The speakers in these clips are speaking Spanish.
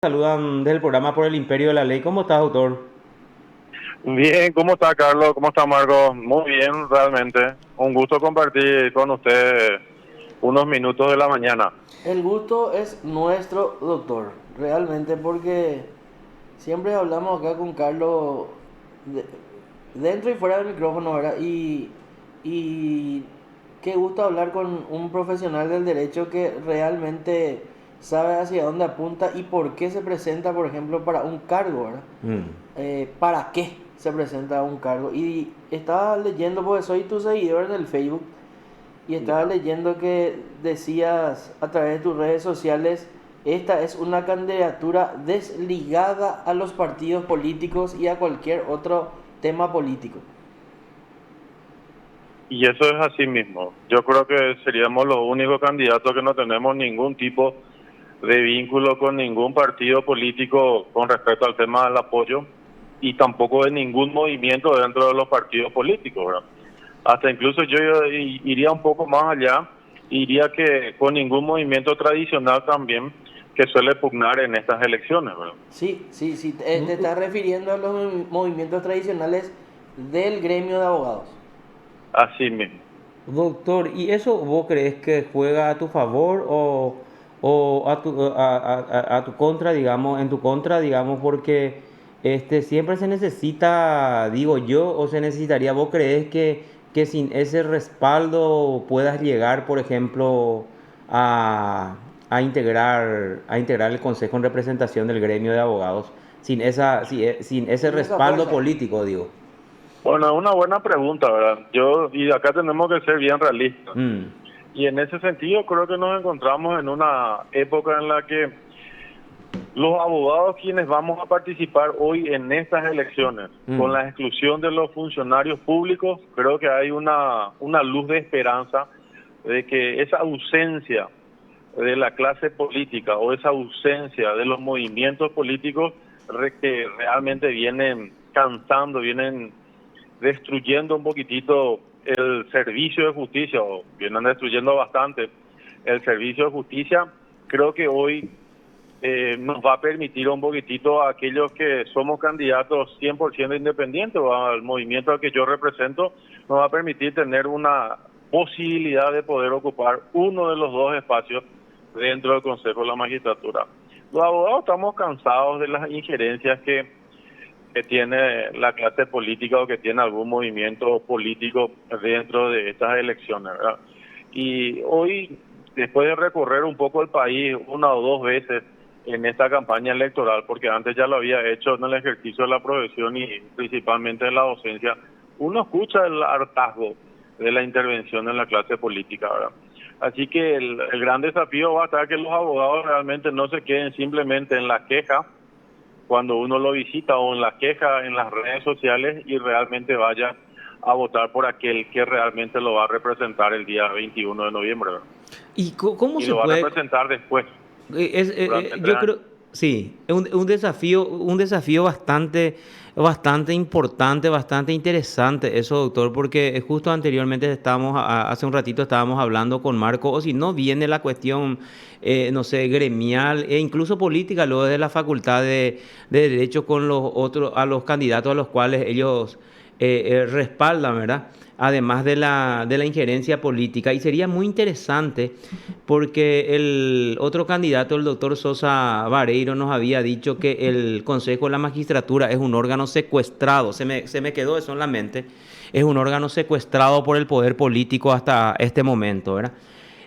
Saludan desde el programa Por el Imperio de la Ley. ¿Cómo estás, doctor? Bien, ¿cómo está Carlos? ¿Cómo está Marco? Muy bien, realmente. Un gusto compartir con usted unos minutos de la mañana. El gusto es nuestro, doctor, realmente, porque siempre hablamos acá con Carlos de- dentro y fuera del micrófono, ¿verdad? Y qué gusto hablar con un profesional del derecho que realmente sabe hacia dónde apunta y por qué se presenta, por ejemplo, para un cargo, ¿verdad? Mm. ¿Para qué se presenta un cargo? Y estaba leyendo, porque soy tu seguidor en el Facebook, y estaba Ya. leyendo que decías a través de tus redes sociales, esta es una candidatura desligada a los partidos políticos y a cualquier otro tema político. Y eso es así mismo. Yo creo que seríamos los únicos candidatos que no tenemos ningún tipo de vínculo con ningún partido político con respecto al tema del apoyo y tampoco de ningún movimiento dentro de los partidos políticos, ¿verdad? Hasta incluso yo iría un poco más allá, iría que con ningún movimiento tradicional también que suele pugnar en estas elecciones, ¿verdad? Sí, sí, sí, te Do- estás refiriendo a los movimientos tradicionales del gremio de abogados. Así mismo. Doctor, ¿y eso vos crees que juega a tu favor o a tu contra, digamos, en tu contra, digamos, porque siempre se necesita, digo yo, o se necesitaría, vos crees que sin ese respaldo puedas llegar, por ejemplo, a, a integrar el Consejo en representación del gremio de abogados, sin ese Sin esa respaldo fuerza. político, digo? Bueno, es una buena pregunta, ¿verdad? Y acá tenemos que ser bien realistas. Mm, Y en ese sentido creo que nos encontramos en una época en la que los abogados quienes vamos a participar hoy en estas elecciones, con mm. la exclusión de los funcionarios públicos, creo que hay una luz de esperanza de que esa ausencia de la clase política o esa ausencia de los movimientos políticos que realmente vienen cansando, vienen destruyendo un poquitito el servicio de justicia, o vienen destruyendo bastante el servicio de justicia, creo que hoy nos va a permitir un poquitito a aquellos que somos candidatos 100% independientes o al movimiento al que yo represento, nos va a permitir tener una posibilidad de poder ocupar uno de los dos espacios dentro del Consejo de la Magistratura. Los abogados estamos cansados de las injerencias que tiene la clase política o que tiene algún movimiento político dentro de estas elecciones, ¿verdad? Y hoy, después de recorrer un poco el país una o dos veces en esta campaña electoral, porque antes ya lo había hecho en el ejercicio de la profesión y principalmente en la docencia, uno escucha el hartazgo de la intervención en la clase política, ¿verdad? Así que el gran desafío va a estar que los abogados realmente no se queden simplemente en la queja cuando uno lo visita o en la queja en las redes sociales y realmente vaya a votar por aquel que realmente lo va a representar el día 21 de noviembre, ¿verdad? ¿Y cómo Y se lo va a puede? representar después, durante tres Yo años. creo, sí, es un desafío bastante importante, bastante interesante eso, doctor, porque justo anteriormente hace un ratito estábamos hablando con Marco, o si no viene la cuestión, no sé, gremial e incluso política, luego de la facultad de Derecho con los otros, a los candidatos a los cuales ellos respaldan, ¿verdad? Además de la injerencia política. Y sería muy interesante porque el otro candidato, el doctor Sosa Vareiro, nos había dicho que el Consejo de la Magistratura es un órgano secuestrado, se me quedó eso en la mente, es un órgano secuestrado por el poder político hasta este momento, ¿verdad?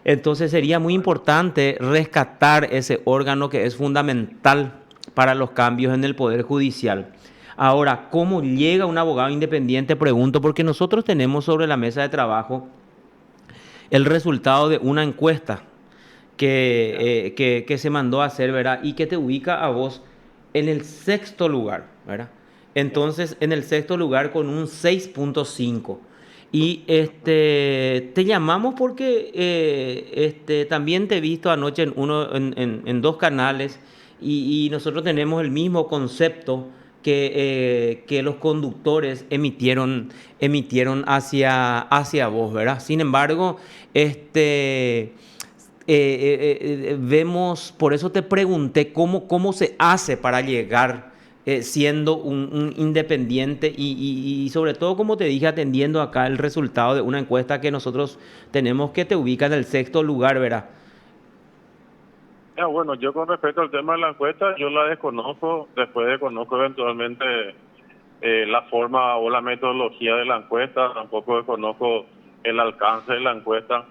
Entonces sería muy importante rescatar ese órgano que es fundamental para los cambios en el Poder Judicial. Ahora, ¿cómo llega un abogado independiente? Pregunto, porque nosotros tenemos sobre la mesa de trabajo el resultado de una encuesta que se mandó a hacer, ¿verdad? Y que te ubica a vos en el sexto lugar, ¿verdad? Entonces, en el sexto lugar con un 6,5. Y te llamamos porque también te he visto anoche en dos canales y nosotros tenemos el mismo concepto que los conductores emitieron hacia vos, ¿verdad? Sin embargo, este vemos, por eso te pregunté cómo se hace para llegar siendo un independiente y sobre todo, como te dije, atendiendo acá el resultado de una encuesta que nosotros tenemos que te ubica en el sexto lugar, ¿verdad? Bueno, yo con respecto al tema de la encuesta, yo la desconozco, después desconozco eventualmente la forma o la metodología de la encuesta, tampoco desconozco el alcance de la encuesta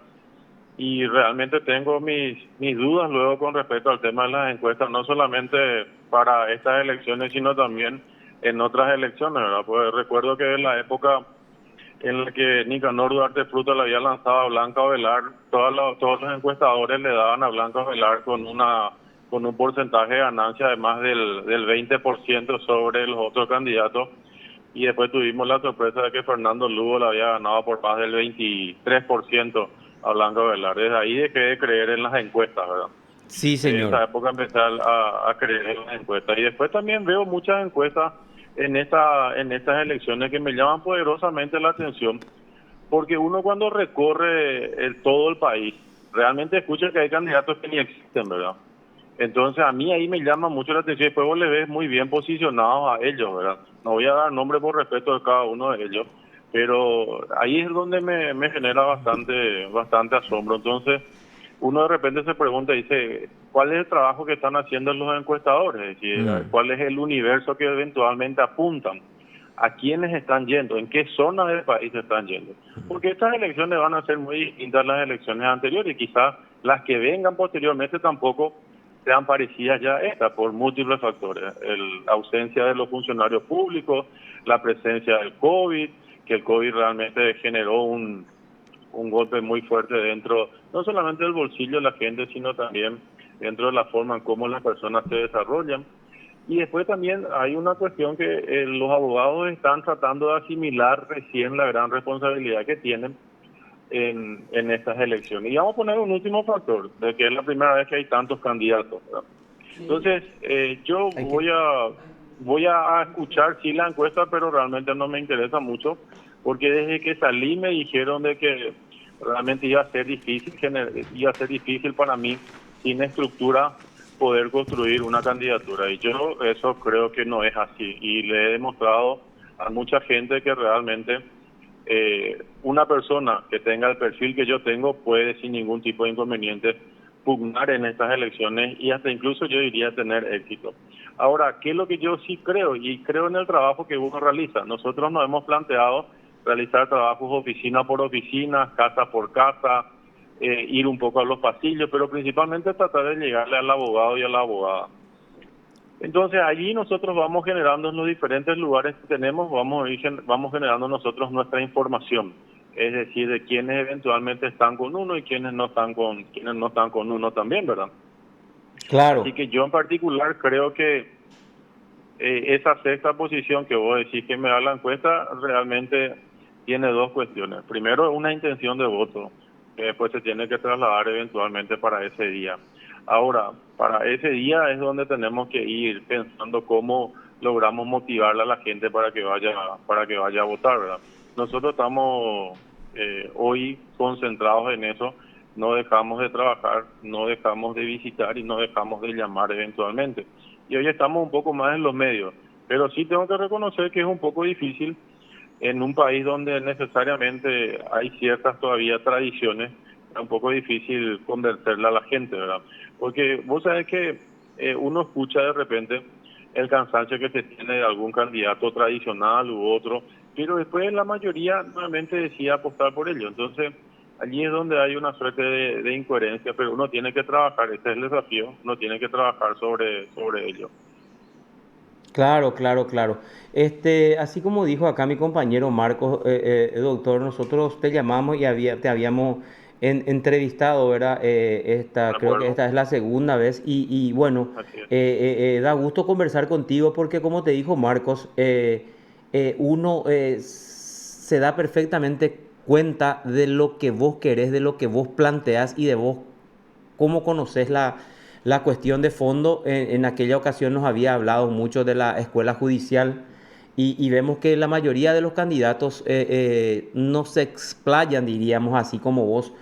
y realmente tengo mis dudas luego con respecto al tema de las encuestas, no solamente para estas elecciones, sino también en otras elecciones, ¿verdad? Pues recuerdo que en la época en la que Nicanor Duarte Fruto le había lanzado a Blanca Velar, todos los encuestadores le daban a Blanca Velar con un porcentaje de ganancia de más del 20% sobre los otros candidatos, y después tuvimos la sorpresa de que Fernando Lugo le había ganado por más del 23% a Blanca Velar. Desde ahí dejé de creer en las encuestas, ¿verdad? Sí, En esa señor. época empecé a creer en las encuestas. Y después también veo muchas encuestas en estas elecciones que me llaman poderosamente la atención, porque uno cuando recorre todo el país, realmente escucha que hay candidatos que ni existen, ¿verdad? Entonces a mí ahí me llama mucho la atención, después vos le ves muy bien posicionados a ellos, ¿verdad? No voy a dar nombre por respeto de cada uno de ellos, pero ahí es donde me genera bastante asombro. Entonces uno de repente se pregunta y dice, ¿cuál es el trabajo que están haciendo los encuestadores? Es decir, Mm, ¿cuál es el universo que eventualmente apuntan? ¿A quiénes están yendo? ¿En qué zona del país están yendo? Porque estas elecciones van a ser muy distintas a las elecciones anteriores y quizás las que vengan posteriormente tampoco sean parecidas ya a estas por múltiples factores. La ausencia de los funcionarios públicos, la presencia del COVID, que el COVID realmente generó un golpe muy fuerte dentro, no solamente del bolsillo de la gente, sino también dentro de la forma en cómo las personas se desarrollan. Y después también hay una cuestión que los abogados están tratando de asimilar recién la gran responsabilidad que tienen en estas elecciones. Y vamos a poner un último factor, de que es la primera vez que hay tantos candidatos, ¿verdad? Sí, Entonces, yo hay que... voy a escuchar sí la encuesta, pero realmente no me interesa mucho, porque desde que salí me dijeron de que realmente iba a ser difícil para mí, sin estructura, poder construir una candidatura. Y yo eso creo que no es así. Y le he demostrado a mucha gente que realmente una persona que tenga el perfil que yo tengo puede sin ningún tipo de inconveniente pugnar en estas elecciones y hasta incluso yo diría tener éxito. Ahora, ¿qué es lo que yo sí creo? Y creo en el trabajo que uno realiza. Nosotros nos hemos planteado realizar trabajos oficina por oficina, casa por casa, ir un poco a los pasillos, pero principalmente tratar de llegarle al abogado y a la abogada. Entonces allí nosotros vamos generando en los diferentes lugares que tenemos, vamos generando nosotros nuestra información, es decir, de quienes eventualmente están con uno y quienes no están con uno también, ¿verdad? Claro. Así que yo en particular creo que esa sexta posición que vos decís que me da la encuesta realmente tiene dos cuestiones. Primero, una intención de voto, que después se tiene que trasladar eventualmente para ese día. Ahora, para ese día es donde tenemos que ir pensando cómo logramos motivarle a la gente para que vaya a votar, ¿verdad? Nosotros estamos hoy concentrados en eso, no dejamos de trabajar, no dejamos de visitar y no dejamos de llamar eventualmente. Y hoy estamos un poco más en los medios, pero sí tengo que reconocer que es un poco difícil en un país donde necesariamente hay ciertas todavía tradiciones, es un poco difícil convencerle a la gente, ¿verdad? Porque vos sabés que uno escucha de repente el cansancio que se tiene de algún candidato tradicional u otro, pero después la mayoría nuevamente decide apostar por ello. Entonces, allí es donde hay una suerte de incoherencia, pero uno tiene que trabajar, este es el desafío, uno tiene que trabajar sobre ello. Claro, claro, claro. Así como dijo acá mi compañero Marcos, doctor, nosotros te llamamos y te habíamos entrevistado, ¿verdad? ¿De Creo que acuerdo? esta es la segunda vez y bueno, Así es. da gusto conversar contigo porque como te dijo Marcos, uno se da perfectamente cuenta de lo que vos querés, de lo que vos planteás y de vos cómo conoces la cuestión de fondo. En aquella ocasión nos había hablado mucho de la escuela judicial y vemos que la mayoría de los candidatos no se explayan, diríamos así como vos,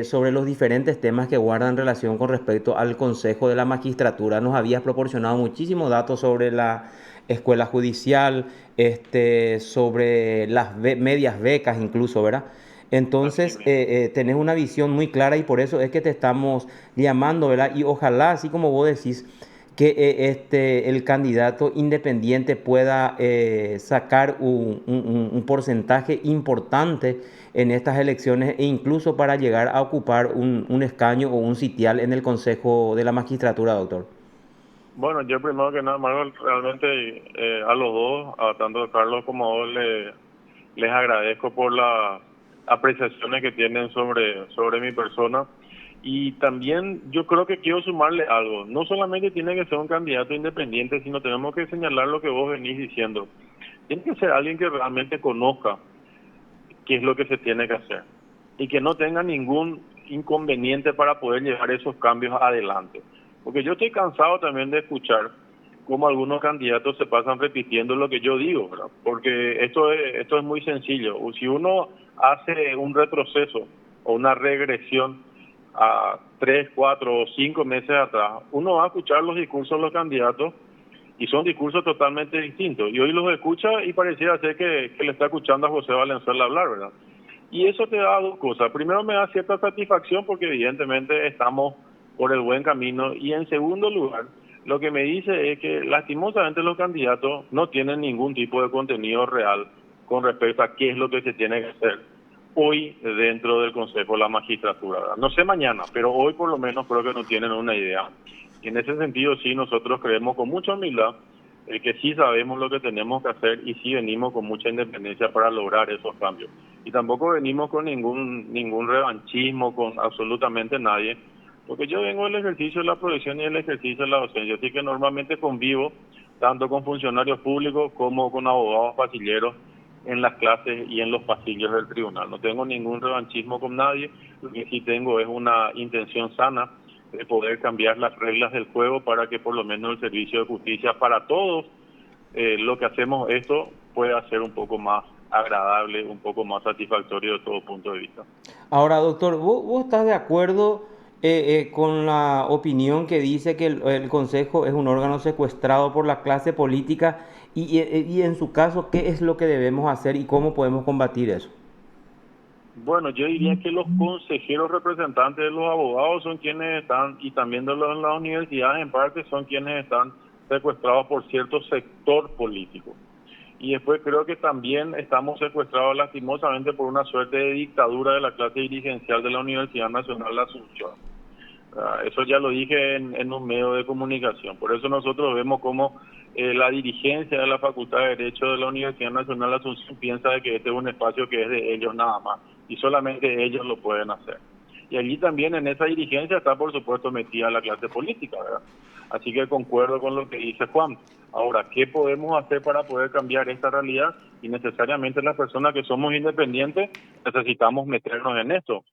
sobre los diferentes temas que guardan relación con respecto al Consejo de la Magistratura. Nos habías proporcionado muchísimos datos sobre la escuela judicial, sobre las medias becas incluso, ¿verdad? Así Entonces, mismo. tenés una visión muy clara y por eso es que te estamos llamando, ¿verdad? Y ojalá, así como vos decís, que el candidato independiente pueda sacar un porcentaje importante en estas elecciones e incluso para llegar a ocupar un escaño o un sitial en el Consejo de la Magistratura, doctor. Bueno, yo primero que nada, Manuel, realmente a los dos, a tanto a Carlos como a vos, les agradezco por las apreciaciones que tienen sobre mi persona. Y también yo creo que quiero sumarle algo. No solamente tiene que ser un candidato independiente, sino tenemos que señalar lo que vos venís diciendo. Tiene que ser alguien que realmente conozca qué es lo que se tiene que hacer y que no tenga ningún inconveniente para poder llevar esos cambios adelante. Porque yo estoy cansado también de escuchar cómo algunos candidatos se pasan repitiendo lo que yo digo, ¿verdad? Porque esto es muy sencillo. Si uno hace un retroceso o una regresión a 3, 4 o 5 meses atrás, uno va a escuchar los discursos de los candidatos y son discursos totalmente distintos. Y hoy los escucha y pareciera ser que le está escuchando a José Valenzuela hablar, ¿verdad? Y eso te da dos cosas. Primero, me da cierta satisfacción porque evidentemente estamos por el buen camino. Y en segundo lugar, lo que me dice es que lastimosamente los candidatos no tienen ningún tipo de contenido real con respecto a qué es lo que se tiene que hacer hoy dentro del Consejo de la Magistratura, ¿verdad? No sé mañana, pero hoy por lo menos creo que no tienen una idea. Y en ese sentido sí, nosotros creemos con mucha humildad que sí sabemos lo que tenemos que hacer y sí venimos con mucha independencia para lograr esos cambios. Y tampoco venimos con ningún revanchismo con absolutamente nadie, porque yo vengo del ejercicio de la profesión y del ejercicio de la docencia, así que normalmente convivo tanto con funcionarios públicos como con abogados pasilleros en las clases y en los pasillos del tribunal. No tengo ningún revanchismo con nadie, lo que sí tengo es una intención sana de poder cambiar las reglas del juego para que por lo menos el servicio de justicia para todos, lo que hacemos esto pueda ser un poco más agradable, un poco más satisfactorio de todo punto de vista. Ahora, doctor, ¿vos estás de acuerdo con la opinión que dice que el Consejo es un órgano secuestrado por la clase política y en su caso, qué es lo que debemos hacer y cómo podemos combatir eso? Bueno, yo diría que los consejeros representantes de los abogados son quienes están, y también de las universidades en parte, son quienes están secuestrados por cierto sector político. Y después creo que también estamos secuestrados lastimosamente por una suerte de dictadura de la clase dirigencial de la Universidad Nacional de Asunción. Eso ya lo dije en un medio de comunicación. Por eso nosotros vemos cómo la dirigencia de la Facultad de Derecho de la Universidad Nacional de Asunción piensa de que este es un espacio que es de ellos nada más y solamente ellos lo pueden hacer. Y allí también en esa dirigencia está por supuesto metida la clase política, ¿verdad? Así que concuerdo con lo que dice Juan. Ahora, ¿qué podemos hacer para poder cambiar esta realidad? Y necesariamente las personas que somos independientes necesitamos meternos en esto.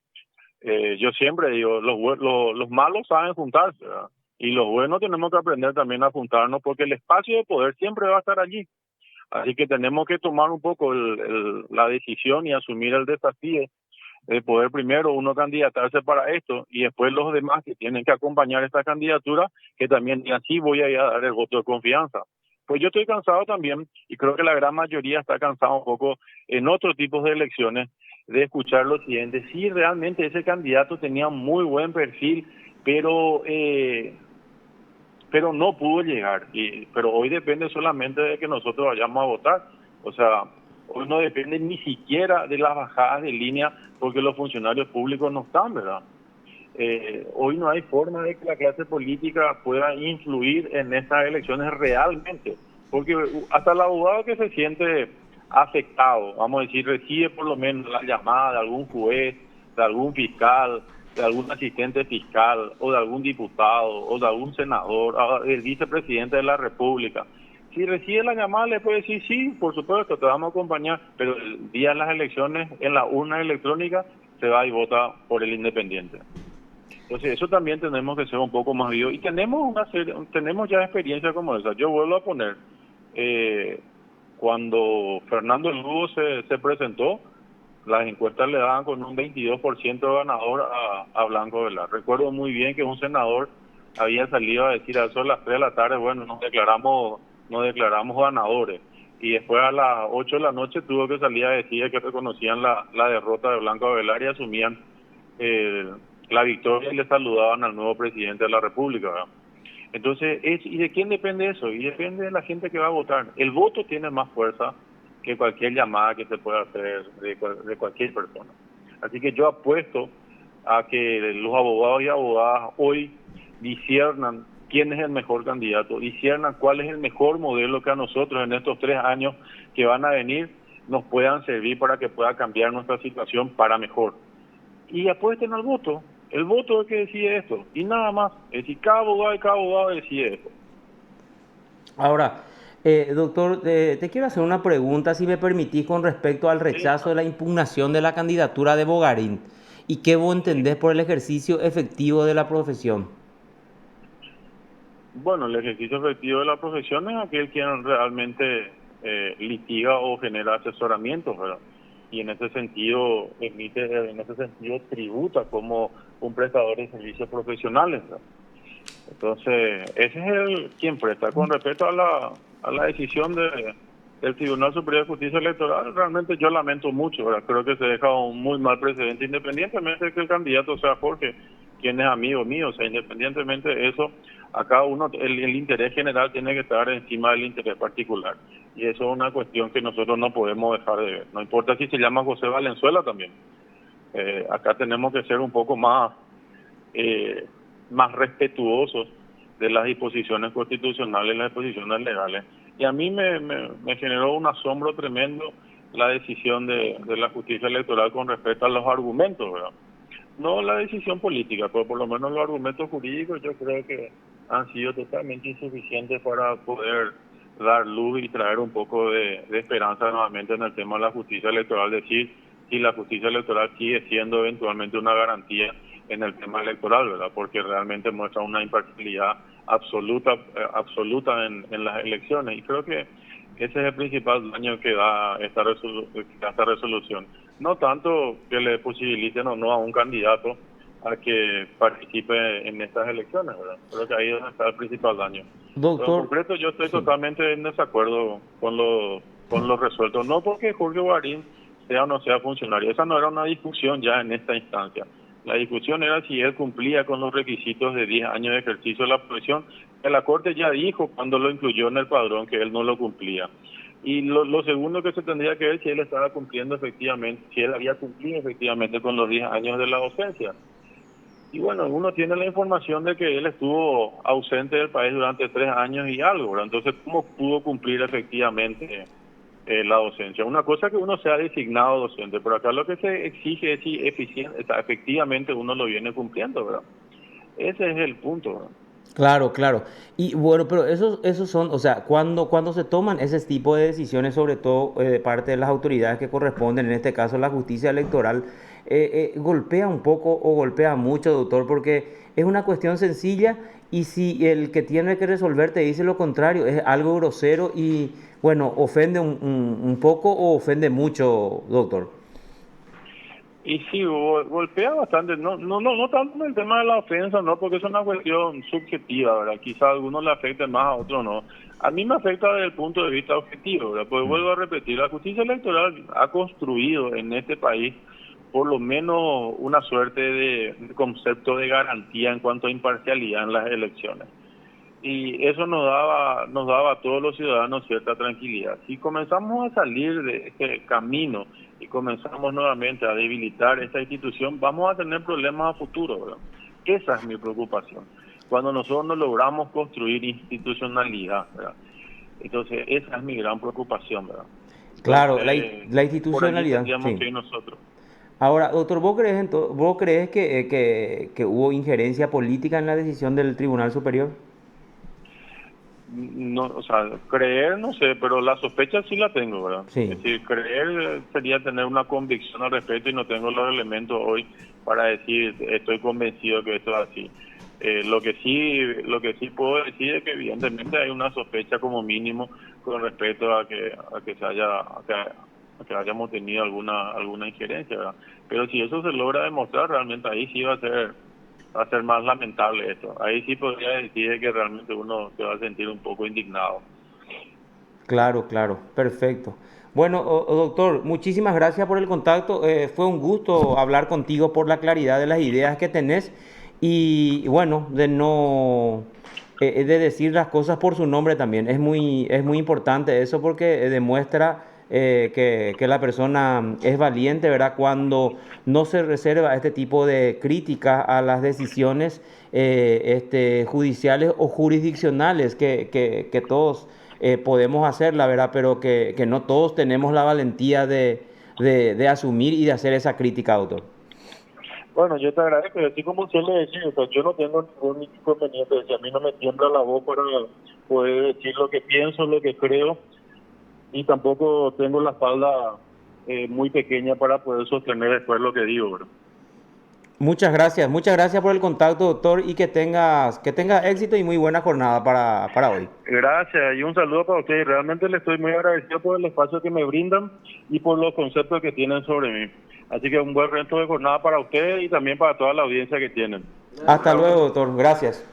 Yo siempre digo, los malos saben juntarse, ¿verdad? Y los buenos tenemos que aprender también a juntarnos porque el espacio de poder siempre va a estar allí. Así que tenemos que tomar un poco la decisión y asumir el desafío de poder primero uno candidatarse para esto y después los demás que tienen que acompañar esta candidatura, que también y así voy a ir a dar el voto de confianza. Pues yo estoy cansado también y creo que la gran mayoría está cansado un poco en otros tipos de elecciones de escuchar lo siguiente: sí, realmente ese candidato tenía muy buen perfil, pero pero no pudo llegar. Pero hoy depende solamente de que nosotros vayamos a votar. O sea, hoy no depende ni siquiera de las bajadas de línea porque los funcionarios públicos no están, ¿verdad? Hoy no hay forma de que la clase política pueda influir en estas elecciones realmente, porque hasta el abogado que se siente afectado, vamos a decir, recibe por lo menos la llamada de algún juez, de algún fiscal, de algún asistente fiscal, o de algún diputado, o de algún senador, o del vicepresidente de la República. Si recibe la llamada, le puede decir, sí, por supuesto, te vamos a acompañar, pero el día de las elecciones, en la urna electrónica, se va y vota por el independiente. Entonces, eso también tenemos que ser un poco más vivos. Y tenemos ya experiencia como esa. Yo vuelvo a poner, cuando Fernando Lugo se presentó, las encuestas le daban con un 22% ganador a Blanco Velar. Recuerdo muy bien que un senador había salido a decir a eso a las 3 de la tarde, bueno, nos declaramos ganadores. Y después a las 8 de la noche tuvo que salir a decir que reconocían la derrota de Blanco Velar y asumían la victoria y le saludaban al nuevo presidente de la República, ¿verdad? Entonces, ¿y de quién depende eso? Y depende de la gente que va a votar. El voto tiene más fuerza que cualquier llamada que se pueda hacer de cualquier persona. Así que yo apuesto a que los abogados y abogadas hoy disciernan quién es el mejor candidato, disciernan cuál es el mejor modelo que a nosotros en estos 3 años que van a venir nos puedan servir para que pueda cambiar nuestra situación para mejor. Y apuesten al voto. El voto es que decide esto. Y nada más. Es decir, cada abogado decide esto. Ahora, doctor, te quiero hacer una pregunta, si me permitís, con respecto al Sí, rechazo de la impugnación de la candidatura de Bogarín. ¿Y qué vos sí. entendés por el ejercicio efectivo de la profesión? Bueno, el ejercicio efectivo de la profesión es aquel quien realmente litiga o genera asesoramientos, ¿verdad? Y en ese sentido tributa como un prestador de servicios profesionales, ¿verdad? Entonces, ese es quien presta. Con respecto a la decisión del Tribunal Superior de Justicia Electoral, realmente yo lamento mucho, ¿verdad? Creo que se deja un muy mal precedente, independientemente de que el candidato sea Jorge, quien es amigo mío, o sea, independientemente de eso, acá uno, el interés general tiene que estar encima del interés particular. Y eso es una cuestión que nosotros no podemos dejar de ver. No importa si se llama José Valenzuela también. Acá tenemos que ser un poco más respetuosos de las disposiciones constitucionales y las disposiciones legales. Y a mí me generó un asombro tremendo la decisión de la justicia electoral con respecto a los argumentos, ¿verdad? No la decisión política, pero por lo menos los argumentos jurídicos yo creo que han sido totalmente insuficientes para poder dar luz y traer un poco de esperanza nuevamente en el tema de la justicia electoral, decir si la justicia electoral sigue siendo eventualmente una garantía en el tema electoral, ¿verdad? Porque realmente muestra una imparcialidad absoluta en las elecciones, y creo que ese es el principal daño que da esta resolución. No tanto que le posibiliten o no a un candidato a que participe en estas elecciones, ¿verdad? Creo que ahí es donde está el principal daño. Pero en Doctor, concreto yo estoy sí. totalmente en desacuerdo con lo resuelto. No porque Jorge Guarín sea o no sea funcionario. Esa no era una discusión ya en esta instancia. La discusión era si él cumplía con los requisitos de 10 años de ejercicio de la profesión. La Corte ya dijo cuando lo incluyó en el padrón que él no lo cumplía. Y lo segundo que se tendría que ver si él estaba cumpliendo efectivamente, si él había cumplido efectivamente con los 10 años de la docencia. Y bueno, uno tiene la información de que él estuvo ausente del país durante 3 años y algo, ¿verdad? Entonces, ¿cómo pudo cumplir efectivamente la docencia? Una cosa es que uno sea designado docente, pero acá lo que se exige es si efectivamente uno lo viene cumpliendo, ¿verdad? Ese es el punto, ¿verdad? Claro, claro. Y bueno, pero esos son, o sea, cuando se toman ese tipo de decisiones, sobre todo de parte de las autoridades que corresponden, en este caso la justicia electoral, golpea un poco o golpea mucho, doctor, porque es una cuestión sencilla y si el que tiene que resolver te dice lo contrario, es algo grosero y, bueno, ofende un poco o ofende mucho, doctor. Y sí, golpea bastante, no tanto en el tema de la ofensa, no, porque es una cuestión subjetiva, ¿verdad? Quizá a algunos le afecte más, a otros no. A mí me afecta desde el punto de vista objetivo, ¿verdad? Pues vuelvo a repetir, la justicia electoral ha construido en este país por lo menos una suerte de concepto de garantía en cuanto a imparcialidad en las elecciones. Y eso nos daba a todos los ciudadanos cierta tranquilidad. Si comenzamos a salir de este camino y comenzamos nuevamente a debilitar esta institución, vamos a tener problemas a futuro, ¿verdad? Esa es mi preocupación. Cuando nosotros no logramos construir institucionalidad, ¿verdad? Entonces, esa es mi gran preocupación, ¿verdad? Claro, Entonces, la por allí institucionalidad, tendríamos sí. que ir nosotros. Ahora, doctor, ¿vos crees que hubo injerencia política en la decisión del Tribunal Superior? No, o sea, creer no sé, pero la sospecha sí la tengo, ¿verdad? Es Sí. decir, creer sería tener una convicción al respecto y no tengo los elementos hoy para decir estoy convencido que esto es así. Lo que sí puedo decir es que evidentemente hay una sospecha como mínimo con respecto a que se haya que hayamos tenido alguna injerencia, ¿verdad? Pero si eso se logra demostrar, realmente ahí sí va a ser más lamentable esto. Ahí sí podría decir que realmente uno se va a sentir un poco indignado. Claro, claro, perfecto. Bueno, doctor, muchísimas gracias por el contacto. Fue un gusto hablar contigo por la claridad de las ideas que tenés y bueno, de decir las cosas por su nombre también. Es muy importante eso porque demuestra que la persona es valiente, ¿verdad? Cuando no se reserva este tipo de críticas a las decisiones judiciales o jurisdiccionales que todos podemos hacerla, ¿verdad? Pero que no todos tenemos la valentía de asumir y de hacer esa crítica, doctor. Bueno, yo te agradezco, así como usted le decía, o sea, yo no tengo ningún inconveniente, si a mí no me tiembla la voz para poder decir lo que pienso, lo que creo, y tampoco tengo la espalda muy pequeña para poder sostener después lo que digo, ¿verdad? Muchas gracias por el contacto, doctor, y que tenga éxito y muy buena jornada para hoy. Gracias y un saludo para ustedes. Realmente les estoy muy agradecido por el espacio que me brindan y por los conceptos que tienen sobre mí. Así que un buen resto de jornada para ustedes y también para toda la audiencia que tienen. Hasta luego, doctor. Gracias.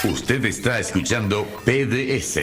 Usted está escuchando PDS.